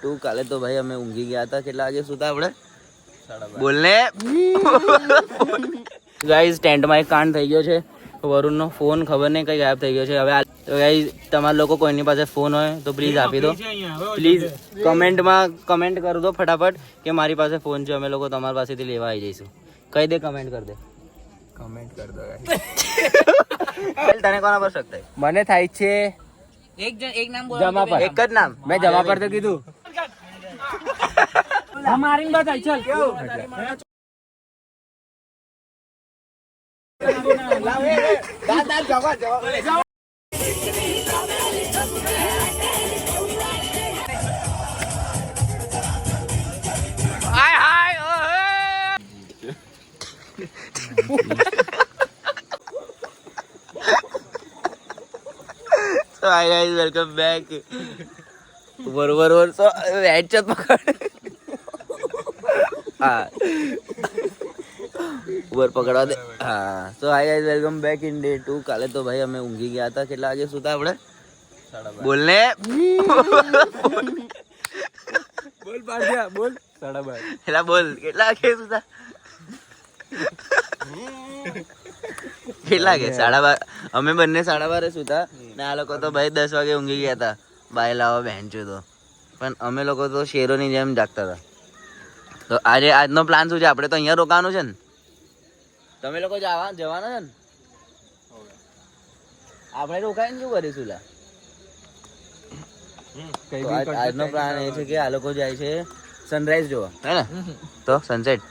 તું કાલે તો ભાઈ અમે ઊંઘી ગયા હતા. કેટલા વાગે સુતા આપણે? બોલને ગાઈઝ ટેન્ટમાં એક કાંડ થઈ ગયો છે. વરુણનો ફોન ખબર નહીં કઈ ગાયબ થઈ ગયો છે. હવે તો ગાઈઝ તમારા લોકો કોઈની પાસે ફોન હોય તો પ્લીઝ આપી દો. પ્લીઝ કમેન્ટમાં કમેન્ટ કરી દો ફટાફટ કે મારી પાસે ફોન છે, અમે લોકો તમારી પાસેથી લેવા આવી જઈશું. કહી દે, કમેન્ટ કરી દે. કમેન્ટ કર દો. તને કોના પર શક થાય? મને થાય છે એક નામ બોલો. જમા પર. એક જ નામ. મેં જમા પર તો કીધું. મારીને બતાય ચાલ. So hi guys, welcome back. बरोबर so ह्याच्यात पकड. हा वर पकडवा दे. હા so hi guys, welcome back in day 2. કાલે તો ભાઈ અમે ઊંઘી ગયા હતા. કેટલા વાગે સુતા આપણે? બોલને બોલ પાડ્યા બોલ 12:30. એલા બોલ કેટલા વાગે સુતા? કેટલા વાગે? 12:30. અમે બંને 12:30 સુતા ને આ લોકો તો ભાઈ 10 વાગે ઊંઘી ગયા હતા. બાયલાઓ બહેનચો તો. પણ અમે લોકો તો શેરોની જેમ જાગતા હતા. તો આજનો પ્લાન શું છે? આપણે તો અહીંયા રોકાવાનું છે ને? તમે લોકો જવાના છે ને? આપણે રોકાઈને શું કરીશું લા? આજનો પ્લાન એ છે કે આ લોકો જાય છે સનરાઈઝ જોવા, હે ને? તો સનસેટ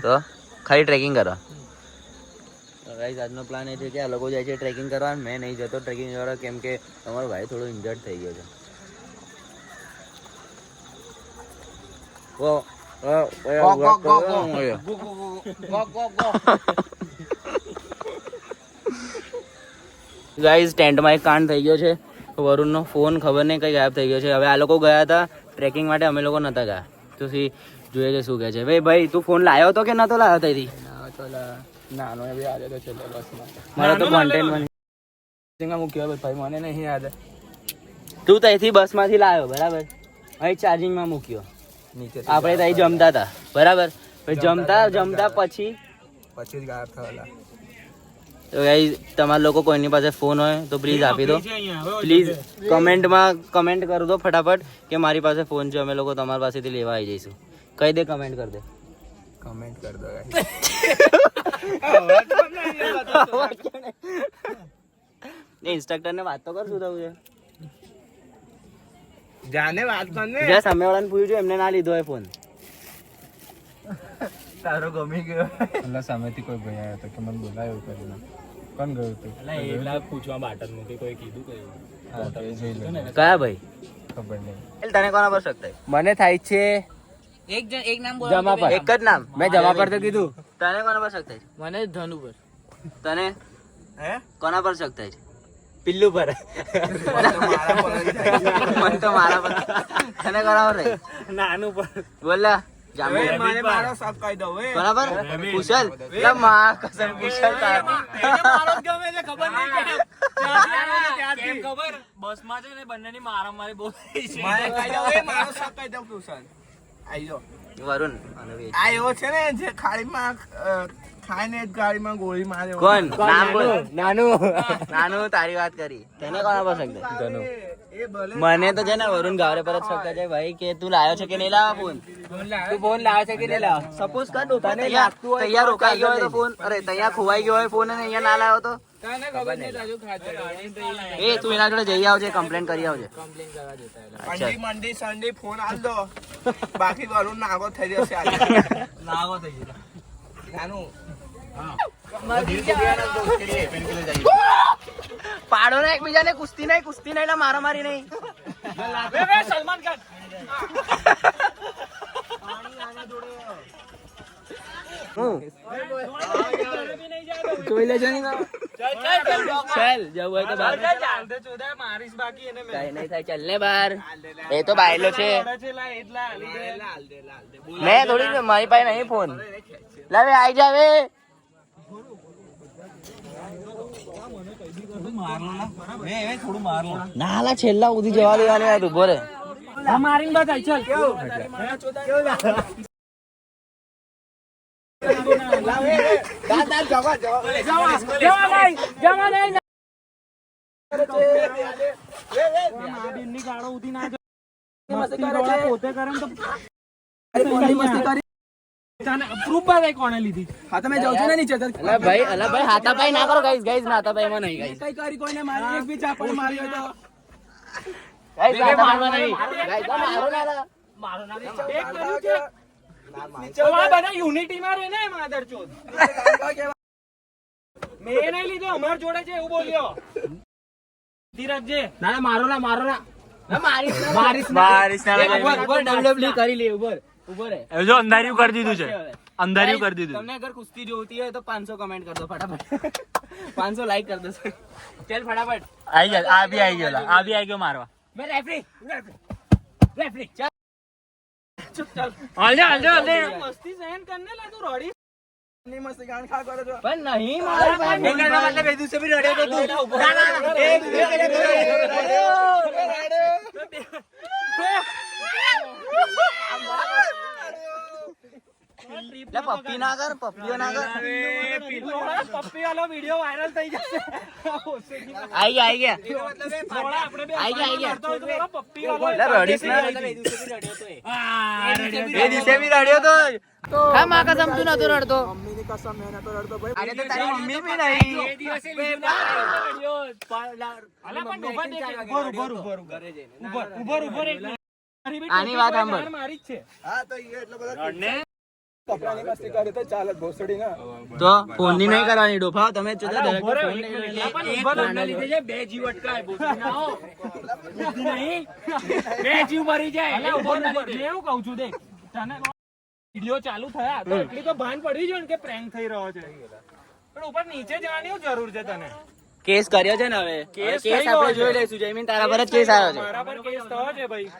તો ખાલી ટ્રેકિંગ કરવા. ગાઈસ આજનો પ્લાન એ છે કે આ લોકો જાય છે ટ્રેકિંગ કરવા. મેં નહીં જતો ટ્રેકિંગ કરવા, કેમ કે તમારો ભાઈ થોડો ઇન્જર્ડ થઈ ગયો છે. ગાઈસ ટેન્ટમાં એક કાંડ થઈ ગયો છે. વરુણનો ફોન ખબર નહીં કઈ ગાયબ થઈ ગયો છે. હવે આ લોકો ગયા હતા ટ્રેકિંગ માટે, અમે લોકો નતા ગયા. તો જોઈએ છે શું કહે છે. ભાઈ તું ફોન લાવ્યો હતો કે નતો લાવ્યો ત્યાંથી? નાનો એ યાદ હતો છેલ્લે બસમાં. મારો તો કોન્ટેન્ટમાં મૂક્યો ભાઈ, મને નહીં યાદ. તું ત્યાંથી બસમાંથી લાવ્યો બરાબર, અહીં ચાર્જિંગમાં મૂક્યો. નીચે આપણે ત્યાં જમતા હતા બરાબર. જમતા પછી જ ગાયબ થયેલા. તો ગાઈસ તમારા લોકો કોઈની પાસે ફોન હોય તો પ્લીઝ આપી દો. પ્લીઝ કમેન્ટમાં કમેન્ટ કરી દો ફટાફટ કે મારી પાસે ફોન છે, અમે લોકો તમારી પાસેથી લેવા આવી જઈશું. કહી દે, કમેન્ટ કરી દે. કમેન્ટ કર દો. ઇન્સ્ટ્રક્ટર ને વાત તો કર, શું થયું છે? જાને વાત કરને. જ્યાં સામેવાળાને પૂછ્યું છે એમને ના લીધો હોય ફોન. તારો ગમી ગયો. એટલે સામેથી કોઈ ભાઈ આવ્યો હતો કે મને બોલાયો કરીને. કોણ ગયું તું? એલા પૂછવા બાટર મૂકી કોઈ કીધું કયું? કયા ભાઈ? ખબર નહીં. તને કોના પર શક થાય? મને થાય છે એક નામ બોલો. જમા પર. એક જ નામ. મેં જમા પર તો કીધું. તને કોના પર શક થાય? મને ધનુ પર. તને હે? કોના પર શક થાય છે? પિલ્લુ પર. મને તો મારા પર. તને કોના પર થાય? નાનું પર. બોલા જામે મને મારો શક કહી દો. બરાબર. કુશલ લા માં કસમ કુશલ તાર મારો જ ગમે છે, ખબર નહીં કેમ. ત્યાંથી ખબર બસમાં છે ને બંનેની મારામારી બહુ થઈ છે. મને કહી દો મારો શક કહી દો કુશન. આઈજો વરુણ અને વેદ. આ એવો છે ને જે ખાડીમાં ખાઈને જ ગાડીમાં ગોળી મારે. કોણ? નામ બોલ. નાનું તારી વાત કરી. તને કોના પર શક થાય? ધનુ. એ ભલે મને તો છે ને વરુણ ગાવરે પર જ શક થાય છે ભાઈ કે તું લાવ્યો છે કે નહીં લાવ્યો ફોન. તું ફોન લાવે છે કે નહીં લાવે? સપોઝ કર દો તૈયાર રોકાઈ ગયો હોય તો ફોન, અરે તૈયાર ખોવાઈ ગયો હોય ફોન અને અહીંયા ના લાવ્યો તો તને ખબર નહીં તાજુ ખાતર. એ તું એના જોડે જઈ આવજે, કમ્પ્લેન કરી આવજે. મંડી મંડી સંડી ફોન આલ દો. બાકી કરું નાગો થઈ જશે આજે. નાગો થઈ ગયો. નાનું પાડો ને એકબીજાને, કુસ્તી નહીં એટલે મારામારી નહીં. સલમાન ખાન. જોઈ લેજો ને. ચાલ જવું હોય તો બહાર. મારીશ બાકી એને કઈ નહીં થાય, ચાલ ને બહાર. એ તો બાયલો છે. મેં થોડી, મારી પાસે નહીં ફોન. લાવે આઈ જાવે. ના લા છેલ્લા સુધી જવા દેવાની વાત ઉભો રે. મારીને બતાય ચાલ કોને લીધી હા તમે જાવ છો ને નીચે અલા ભાઈ હાથાપાઈ ના કરો ગાઈસ હાથાપાઈમાં નહીં ગાઈસ કઈ કરી કોઈને મારી એક બી ચાપડ માર્યો તો ગાઈસ હાથાપાઈમાં નહીં ગાઈસ મારો ના બધા યુનિટીમાં રહે ને માધરચોદ મેં નહીં લીધો અમાર જોડે છે એવું બોલ્યો ધીરજે ના મારો ના મારીશ WWE કરી લે ઉભો રે જો અંધાર્યું કરી દીધું છે અંધાર્યું કરી દીધું તમને અગર કુસ્તી જોતી હોય તો 500 કમેન્ટ कर दो फटाफट 500 लाइक कर दो चल फटाफट આવી ગયા આ બી આવી ગયો મારવા मैं रेफरी चल હાલ જા મસ્તી સહન કરને લા તું રોડી ની મસ્તી ગાણ ખા કરે છો पर नहीं मारो मतलब एक दूसरे भी रड़े तो तू पप्पी ना कर पप्पीओ ना कर પપ્પી વાળો વિડિયો વાયરલ થઈ જશે आई गया પપ્પી વાળો रड़ीस ना ये दिसे भी रड़ियो तो हां मां कसम तू न तो रड़तो મમ્મી ની કસમ મેં તો રડતો ભાઈ अरे तो तारी मम्मी भी नहीं એ દિવસે અલા પણ ઉભર આની વાત સાંભળ. મારી જ છે હા તો એ એટલો બધો કપડાની મસ્તી કરે તો ચાલે ભોસડી ના તો ફોન ની નહીં કરવાની ડોફા તમે ચો અલા ઉભો રહે, એક મિનિટ. પણ ઉભર ના લીધે છે બે જીવ અટકાય બોલતી ના હો. બુદ્ધિ નહીં બે જીવ મરી જાય અલા ઉભર ના લીધે. મેં એવું કહું છું દેખ તને વિડિયો ચાલુ થયા તો એટલી તો ભાન પડી જોઈએ ને કે પ્રેન્ક થઈ રહ્યો છે પણ ઉપર નીચે જવાની શું જરૂર છે તને કેસ કર્યો છે ને હવે કેસ કેસ થઈ ગયો આપણે છે. જોઈ લઈશું જયમીન તારા પર જ કેસ આવ્યો છે મારા પર કેસ થયો છે ભાઈ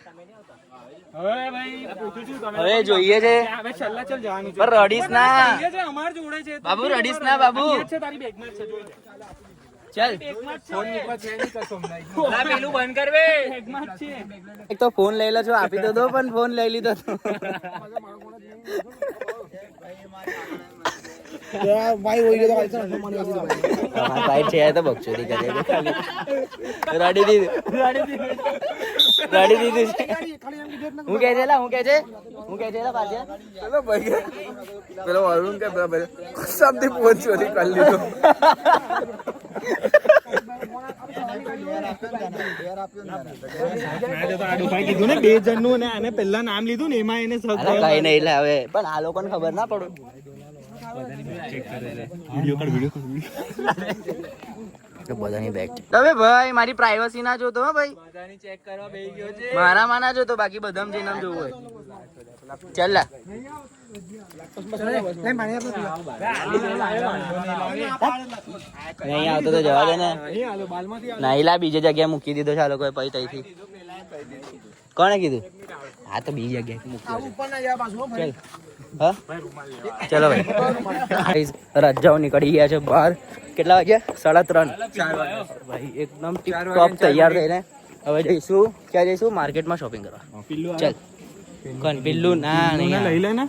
હવે ભાઈ પૂછું છું તમે હવે જોઈએ છે હવે છેલ્લા ચાલ જવાનું છે પણ રડીશ ના. જોઈએ છે અમાર જોડે છે બાબુ રડીશ ના બાબુ. અહીંયા જ છે તારી બેગમાં જ છે જોઈ લે ચલ બેગમાં જ છે ના પેલું બંધ કર બે બેગમાં જ છે એક તો ફોન લઈ લો છો આપી તો દો પણ ફોન લઈ લીધો તો ભાઈ હોઈ ગયો તો મને સાઈડ છે તો બકચોદી કરે રડી દીધું છે. હું કહે છે લા, હું કહે છે લા પાછા ચલો ભાઈ પેલો અરુણ કે બરાબર કસમથી ફોન ચોરી કરી લીધો કીધું ને 2 જણનું અને આને પહેલા નામ લીધું ને એમાં એને અરે કઈ નહીં લે હવે પણ આ લોકોને ખબર ના પડે તો બધાની બેગ છે હવે ભાઈ મારી પ્રાઇવસી ના જોતો હો ભાઈ બધાની ચેક કરવા બેહી ગયો છે મારા માં ના જોતો બાકી બધામાં જઈને આમ જોવું હોય ચાલ લા નહીં આવતો તો જવા દે ને નહીં લા બીજી જગ્યાએ મૂકી દીધો છે આ લોકોએ પછી તઈથી કોણે કીધું હા તો બીજી જગ્યાએ મૂકી ચાલ હા ચલો ભાઈ રજાઓ નીકળી ગયા છે બહાર કેટલા વાગ્યા 3:30 ભાઈ એકદમ ટીપ તૈયાર થઈને હવે જઈશું ક્યાં જઈશું માર્કેટમાં શોપિંગ કરવા ચાલ કોણ પિલ્લુ ના નહીં લઈ લે ને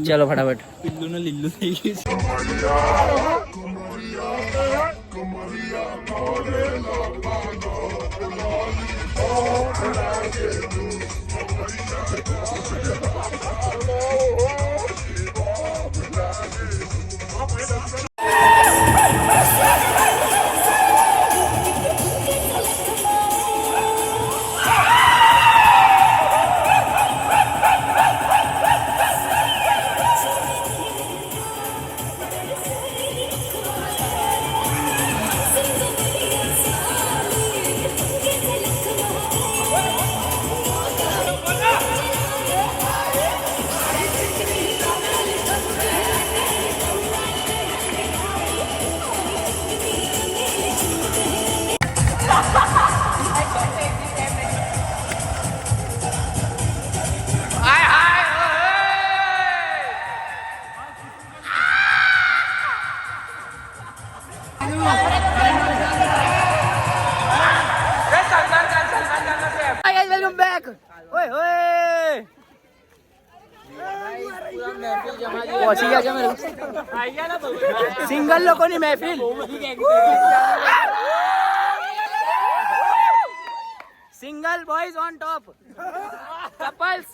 ચલો ફટાફટ પિલ્લુ ને લીલું થઈ ગયું પહોંચી ગયા છે અમે લોકો. સિંગલ લોકોની મહેફિલ. Single boys on top. Couples.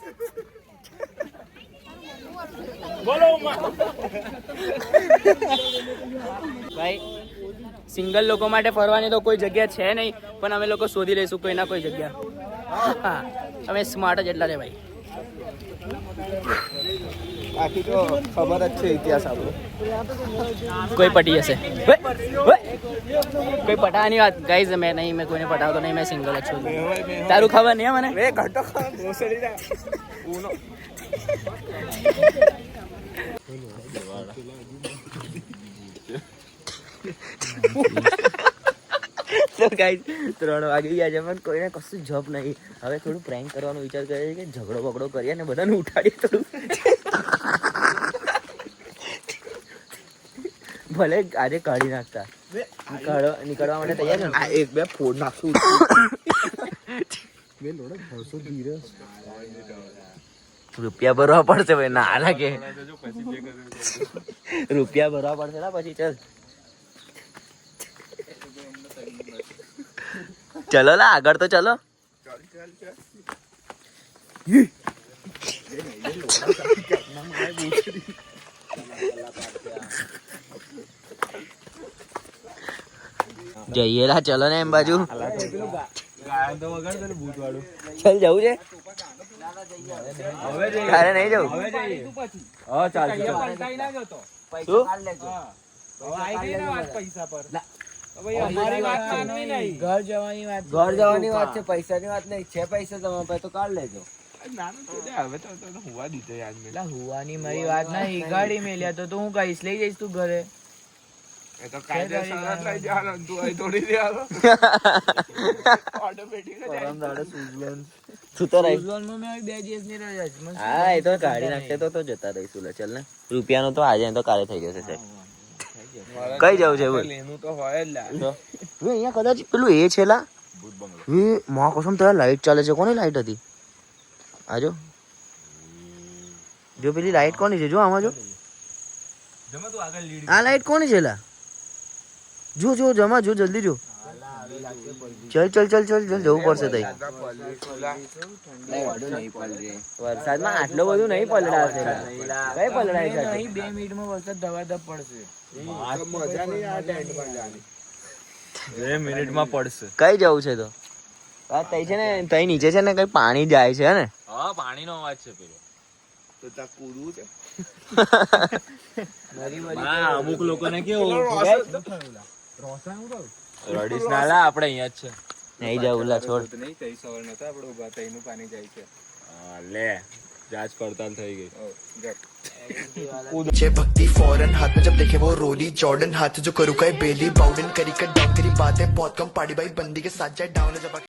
ભાઈ સિંગલ લોકો માટે ફરવાની તો કોઈ જગ્યા છે નહીં, પણ અમે લોકો શોધી લઈશું કોઈ ના કોઈ જગ્યા. હા, અમે સ્માર્ટ જ એટલા છે ભાઈ. બાકી તો ખબર જ છે ઇતિહાસ આપણો. કોઈ પટી જશે. કોઈ પટાવાની વાત ગાઈઝ મેં નહીં, મેં કોઈને પટાવતો નહીં, મેં સિંગલ જ છું. તારું ખબર નહીં મને. બે ઘંટો ઘોસડી ના ઉનો. તો ગાઈઝ 3 વાગી ગયા છે પણ કોઈને કશું જોબ નહીં. હવે થોડું પ્રેન્ક કરવાનો વિચાર કરે છે કે ઝઘડો બગડો કરીએ ને બધાને ઉઠાડીએ થોડું. ભલે આજે કાઢી નાખતા નીકળવા માટે તૈયાર છે. આ એક બે ફોડ નાખશું. રૂપિયા ભરવા પડશે ભાઈ. ના લાગે રૂપિયા ભરવા પડશે ને પછી. ચલો લા આગળ તો ચલો. જઈએ લા ચલો ને એમ બાજુ. ચલ જવું છે. તારે નહીં જવું. ઘર જવાની વાત છે, પૈસાની વાત નહીં. છે પૈસા તમારા પાસે તો કાઢ લેજો. હુવાની મારી વાત નહીં. ગાડી મેલ્યા તો હું કહીશ લઈ જઈશ તું ઘરે. તું તો રહી. હા એ તો કાઢી નાખશે તો જતા રહીશું. લે ચલ ને. રૂપિયાનું તો આજે તો કાલે થઈ જશે સાહેબ. કઈ જવું છે બોલ. અહીંયા કદાચ પેલું એ છે લા. એ માં કસમ તારા લાઈટ ચાલે છે. કોની લાઈટ હતી? આજો જો પેલી લાઈટ કોની છે? જો આમાં જો. આ લાઈટ કોની છે લા? જો જો જમા જો જલ્દી જો. ચલ ચલ ચલ ચલ ચલ જવું પડશે તઈ. વરસાદમાં આટલો બધું નહીં પલડાશે. કઈ પલડાય છે? 2 મિનિટમાં વરસાદ ધવાધપ પડશે. 2 મિનિટમાં પડશે. કઈ જવું છે તો? તઈ છે ને તઈ નીચે છે ને કઈ પાણી જાય છે ને. હા પાણીનો અવાજ છે પેલો. તો તા કૂદવું છે. અમુક લોકોને કેવું રડીશ ના લા આપણે અહીંયા જ છે. નહીં જવું લા છોડ. નહીં તઈ સવાર નતા આપણે ઉભા તઈનું પાણી જાય છે. લે जांच पड़ताल થઈ ગઈ. मुझे भक्ति फौरन हाथ में जब देखे वो रोली जॉर्डन हाथ जो करूँ का बेली बाउडन करी कर डाउन करी बातें बहुत कम पाड़ी भाई बंदी के साथ जाए डाउन जब